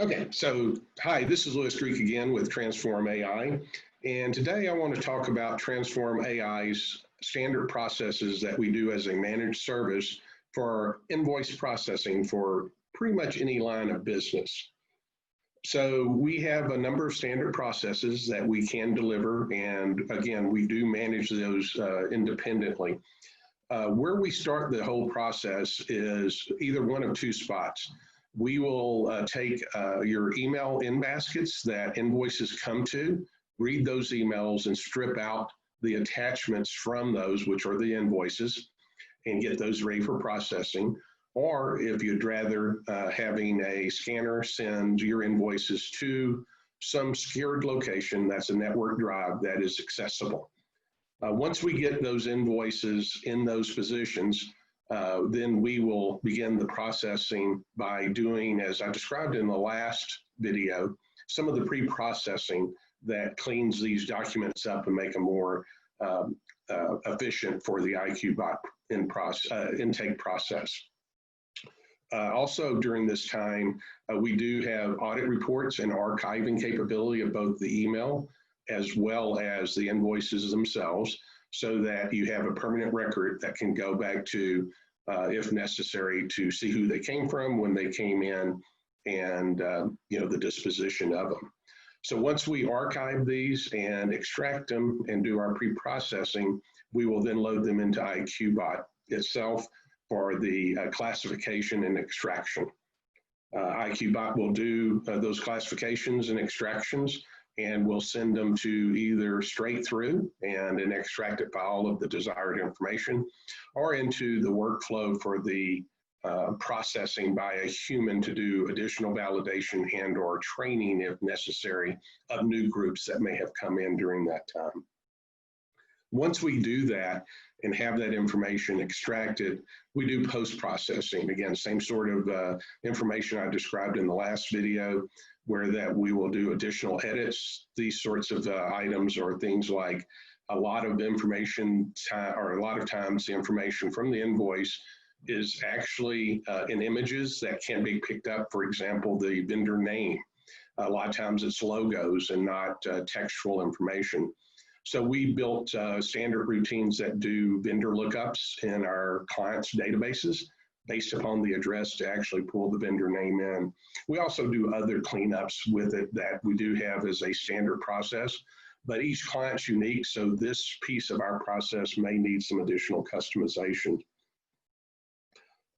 Okay, so hi, this is Greak again with transformAI, and today I want to talk about transformAI's standard processes that we do as a managed service for invoice processing for pretty much any line of business. So we have a number of standard processes that we can deliver, and again, we do manage those independently. Where we start the whole process is either one of two spots. We will take your email in baskets that invoices come to, read those emails and strip out the attachments from those, which are the invoices, and get those ready for processing. Or if you'd rather having a scanner send your invoices to some secured location, that's a network drive that is accessible. Once we get those invoices in those positions, then we will begin the processing by doing, as I described in the last video, some of the pre-processing that cleans these documents up and make them more efficient for the IQ bot intake process. Also during this time, we do have audit reports and archiving capability of both the email as well as the invoices themselves, so that you have a permanent record that can go back to, if necessary, to see who they came from, when they came in, and the disposition of them. So once we archive these and extract them and do our pre-processing, we will then load them into IQBot itself for the classification and extraction. IQBot will do those classifications and extractions, and we'll send them to either straight through and an extracted file of the desired information, or into the workflow for the processing by a human to do additional validation and or training, if necessary, of new groups that may have come in during that time. Once we do that and have that information extracted, we do post-processing. Again, same sort of information I described in the last video, where that we will do additional edits. These sorts of items are things like a lot of information, or a lot of times the information from the invoice is actually in images that can be picked up. For example, the vendor name. A lot of times it's logos and not textual information. So we built standard routines that do vendor lookups in our clients' databases based upon the address to actually pull the vendor name in. We also do other cleanups with it that we do have as a standard process, but each client's unique, so this piece of our process may need some additional customization.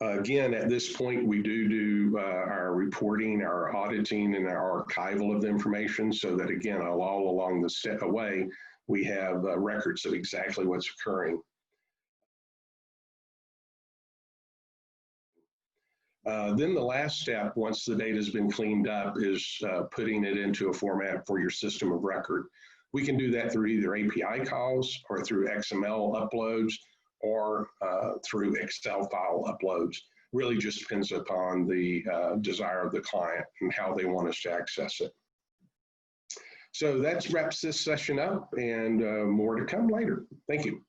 Again, at this point, we do our reporting, our auditing, and our archival of the information, so that again, all along the step away, we have records of exactly what's occurring. Then the last step, once the data has been cleaned up, is putting it into a format for your system of record. We can do that through either API calls or through XML uploads or through Excel file uploads. Really just depends upon the desire of the client and how they want us to access it. So that wraps this session up, and more to come later. Thank you.